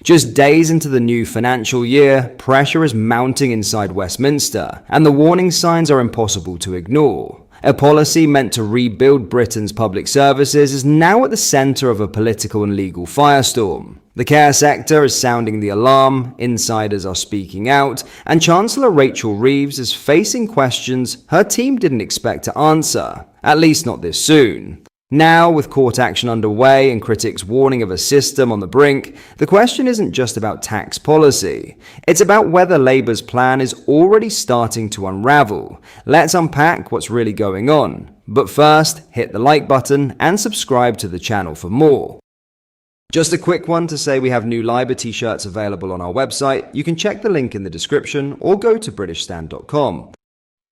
Just days into the new financial year, pressure is mounting inside Westminster, and the warning signs are impossible to ignore. A policy meant to rebuild Britain's public services is now at the centre of a political and legal firestorm. The care sector is sounding the alarm, insiders are speaking out, and Chancellor Rachel Reeves is facing questions her team didn't expect to answer, at least not this soon. Now, with court action underway and critics warning of a system on the brink, the question isn't just about tax policy. It's about whether Labour's plan is already starting to unravel. Let's unpack what's really going on. But first, hit the like button and subscribe to the channel for more. Just a quick one to say we have new Labour t-shirts available on our website. You can check the link in the description or go to BritishStand.com.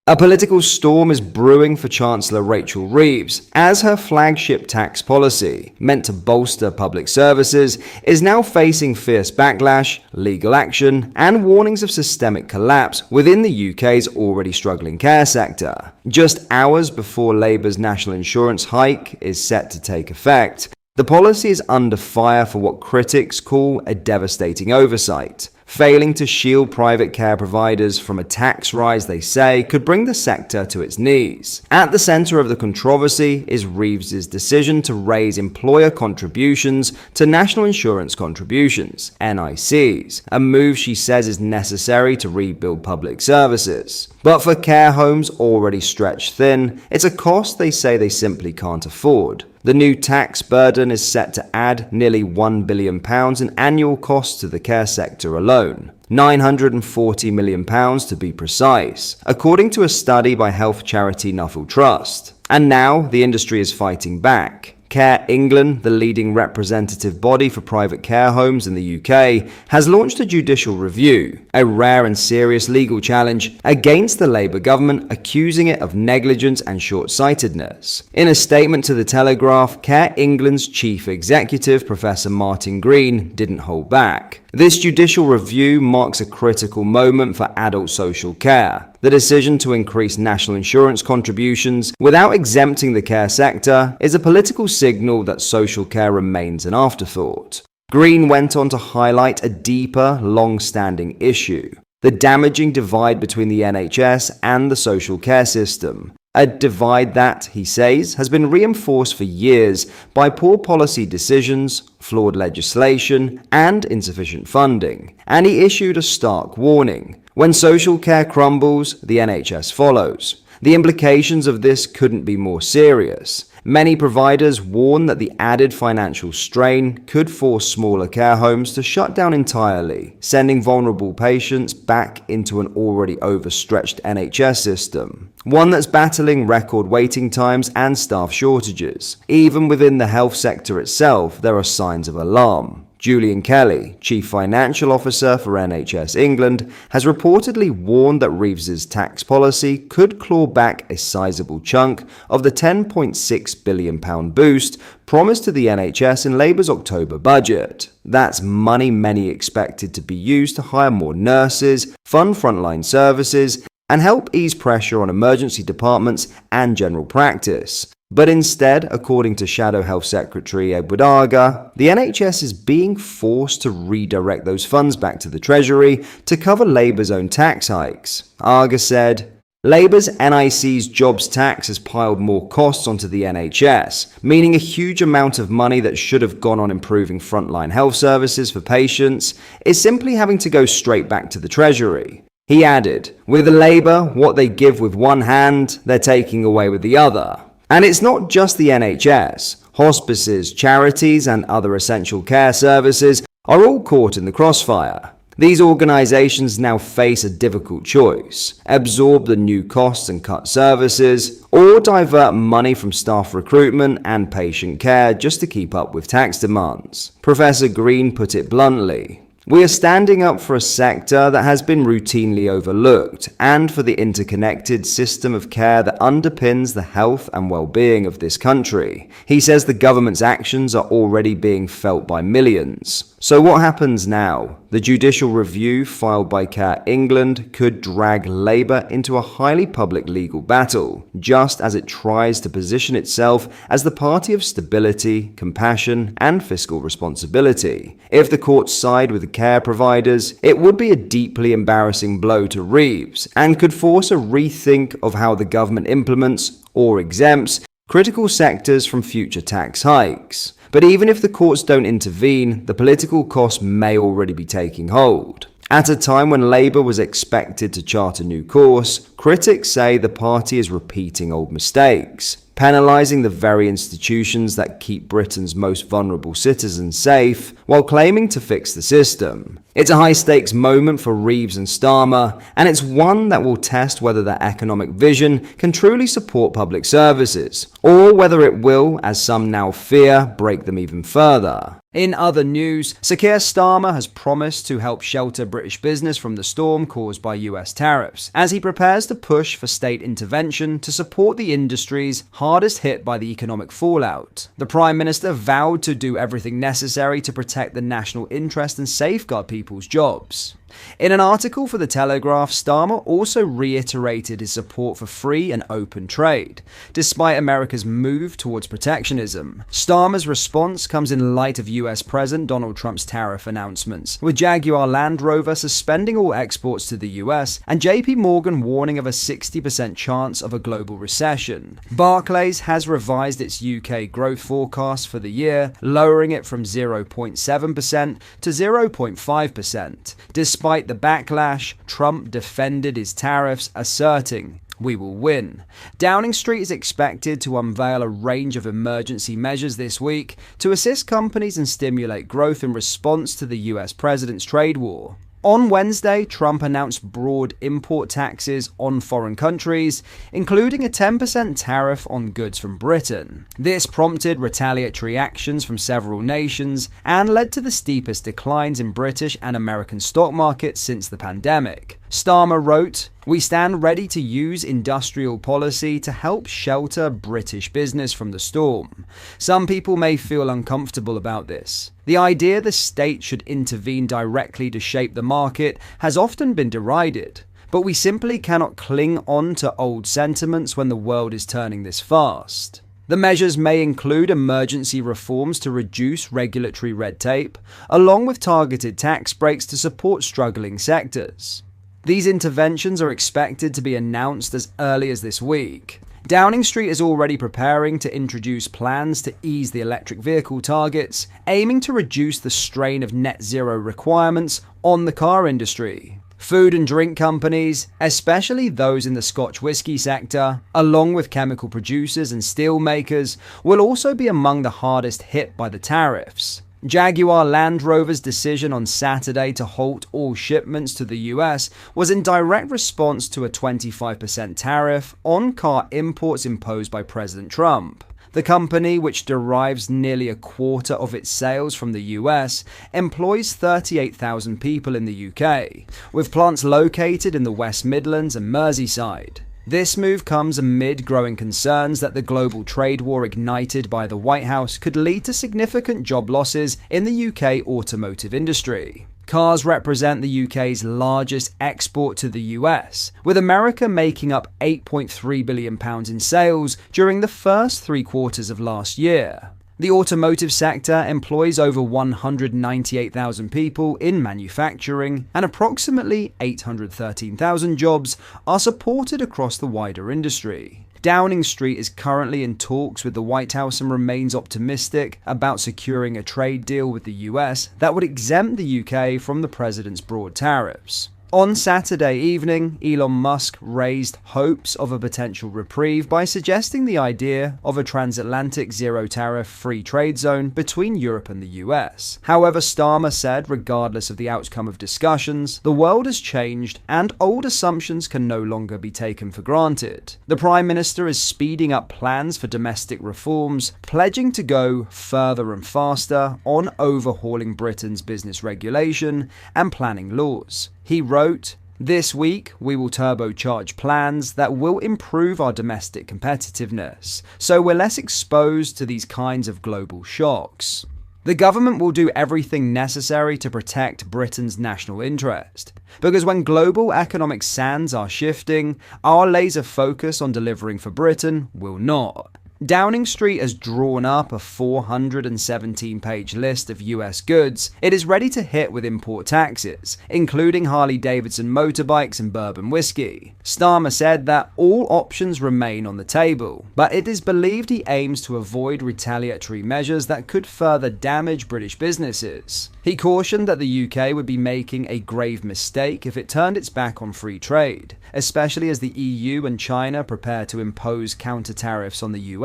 A political storm is brewing for Chancellor Rachel Reeves, as her flagship tax policy, meant to bolster public services, is now facing fierce backlash, legal action, and warnings of systemic collapse within the UK's already struggling care sector. Just hours before Labour's national insurance hike is set to take effect, the policy is under fire for what critics call a devastating oversight. Failing to shield private care providers from a tax rise they say could bring the sector to its knees. At the centre of the controversy is Reeves's decision to raise employer contributions to national insurance contributions, NICs, a move she says is necessary to rebuild public services. But for care homes already stretched thin, it's a cost they say they simply can't afford. The new tax burden is set to add nearly £1 billion in annual costs to the care sector alone. £940 million to be precise, according to a study by health charity Nuffield Trust. And now the industry is fighting back. Care England, the leading representative body for private care homes in the UK, has launched a judicial review, a rare and serious legal challenge against the Labour government, accusing it of negligence and short-sightedness. In a statement to The Telegraph, Care England's chief executive, Professor Martin Green, didn't hold back. This judicial review marks a critical moment for adult social care. The decision to increase national insurance contributions without exempting the care sector is a political signal that social care remains an afterthought. Green went on to highlight a deeper, long-standing issue: the damaging divide between the NHS and the social care system. A divide that, he says, has been reinforced for years by poor policy decisions, flawed legislation, and insufficient funding. And he issued a stark warning: when social care crumbles, the NHS follows. The implications of this couldn't be more serious. Many providers warn that the added financial strain could force smaller care homes to shut down entirely, sending vulnerable patients back into an already overstretched NHS system, one that's battling record waiting times and staff shortages. Even within the health sector itself, there are signs of alarm. Julian Kelly, Chief Financial Officer for NHS England, has reportedly warned that Reeves's tax policy could claw back a sizable chunk of the £10.6 billion boost promised to the NHS in Labour's October budget. That's money many expected to be used to hire more nurses, fund frontline services, and help ease pressure on emergency departments and general practice. But instead, according to Shadow Health Secretary Edward Aga, the NHS is being forced to redirect those funds back to the Treasury to cover Labour's own tax hikes. Aga said, Labour's NIC's jobs tax has piled more costs onto the NHS, meaning a huge amount of money that should have gone on improving frontline health services for patients is simply having to go straight back to the Treasury. He added, with Labour, what they give with one hand, they're taking away with the other. And it's not just the NHS. Hospices, charities, and other essential care services are all caught in the crossfire. These organisations now face a difficult choice: absorb the new costs and cut services, or divert money from staff recruitment and patient care just to keep up with tax demands. Professor Green put it bluntly: we are standing up for a sector that has been routinely overlooked, and for the interconnected system of care that underpins the health and well-being of this country. He says the government's actions are already being felt by millions. So what happens now? The judicial review filed by Care England could drag Labour into a highly public legal battle, just as it tries to position itself as the party of stability, compassion, and fiscal responsibility. If the courts side with the care providers, it would be a deeply embarrassing blow to Reeves and could force a rethink of how the government implements or exempts critical sectors from future tax hikes. But even if the courts don't intervene, the political cost may already be taking hold. At a time when Labour was expected to chart a new course, critics say the party is repeating old mistakes, penalising the very institutions that keep Britain's most vulnerable citizens safe, while claiming to fix the system. It's a high-stakes moment for Reeves and Starmer, and it's one that will test whether their economic vision can truly support public services, or whether it will, as some now fear, break them even further. In other news, Sir Keir Starmer has promised to help shelter British business from the storm caused by US tariffs, as he prepares to push for state intervention to support the industries hardest hit by the economic fallout. The Prime Minister vowed to do everything necessary to protect the national interest and safeguard people's jobs. In an article for The Telegraph, Starmer also reiterated his support for free and open trade, despite America's move towards protectionism. Starmer's response comes in light of US President Donald Trump's tariff announcements, with Jaguar Land Rover suspending all exports to the US and JP Morgan warning of a 60% chance of a global recession. Barclays has revised its UK growth forecast for the year, lowering it from 0.7% to 0.5%. Despite the backlash, Trump defended his tariffs, asserting, "We will win." Downing Street is expected to unveil a range of emergency measures this week to assist companies and stimulate growth in response to the US president's trade war. On Wednesday, Trump announced broad import taxes on foreign countries, including a 10% tariff on goods from Britain. This prompted retaliatory actions from several nations and led to the steepest declines in British and American stock markets since the pandemic. Starmer wrote, "We stand ready to use industrial policy to help shelter British business from the storm. Some people may feel uncomfortable about this. The idea the state should intervene directly to shape the market has often been derided, but we simply cannot cling on to old sentiments when the world is turning this fast." The measures may include emergency reforms to reduce regulatory red tape, along with targeted tax breaks to support struggling sectors. These interventions are expected to be announced as early as this week. Downing Street is already preparing to introduce plans to ease the electric vehicle targets, aiming to reduce the strain of net zero requirements on the car industry. Food and drink companies, especially those in the Scotch whisky sector, along with chemical producers and steel makers, will also be among the hardest hit by the tariffs. Jaguar Land Rover's decision on Saturday to halt all shipments to the US was in direct response to a 25% tariff on car imports imposed by President Trump. The company, which derives nearly a quarter of its sales from the US, employs 38,000 people in the UK, with plants located in the West Midlands and Merseyside. This move comes amid growing concerns that the global trade war ignited by the White House could lead to significant job losses in the UK automotive industry. Cars represent the UK's largest export to the US, with America making up £8.3 billion in sales during the first 3 quarters of last year. The automotive sector employs over 198,000 people in manufacturing, and approximately 813,000 jobs are supported across the wider industry. Downing Street is currently in talks with the White House and remains optimistic about securing a trade deal with the US that would exempt the UK from the president's broad tariffs. On Saturday evening, Elon Musk raised hopes of a potential reprieve by suggesting the idea of a transatlantic zero-tariff free trade zone between Europe and the US. However, Starmer said, regardless of the outcome of discussions, the world has changed and old assumptions can no longer be taken for granted. The Prime Minister is speeding up plans for domestic reforms, pledging to go further and faster on overhauling Britain's business regulation and planning laws. He wrote, "This week, we will turbocharge plans that will improve our domestic competitiveness, so we're less exposed to these kinds of global shocks." The government will do everything necessary to protect Britain's national interest, because when global economic sands are shifting, our laser focus on delivering for Britain will not. Downing Street has drawn up a 417-page list of US goods it is ready to hit with import taxes, including Harley-Davidson motorbikes and bourbon whiskey. Starmer said that all options remain on the table, but it is believed he aims to avoid retaliatory measures that could further damage British businesses. He cautioned that the UK would be making a grave mistake if it turned its back on free trade, especially as the EU and China prepare to impose counter-tariffs on the US.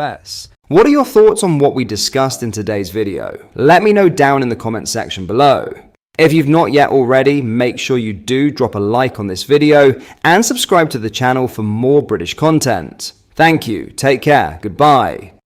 What are your thoughts on what we discussed in today's video? Let me know down in the comment section below. If you've not yet already, make sure you do drop a like on this video and subscribe to the channel for more British content. Thank you, take care, goodbye.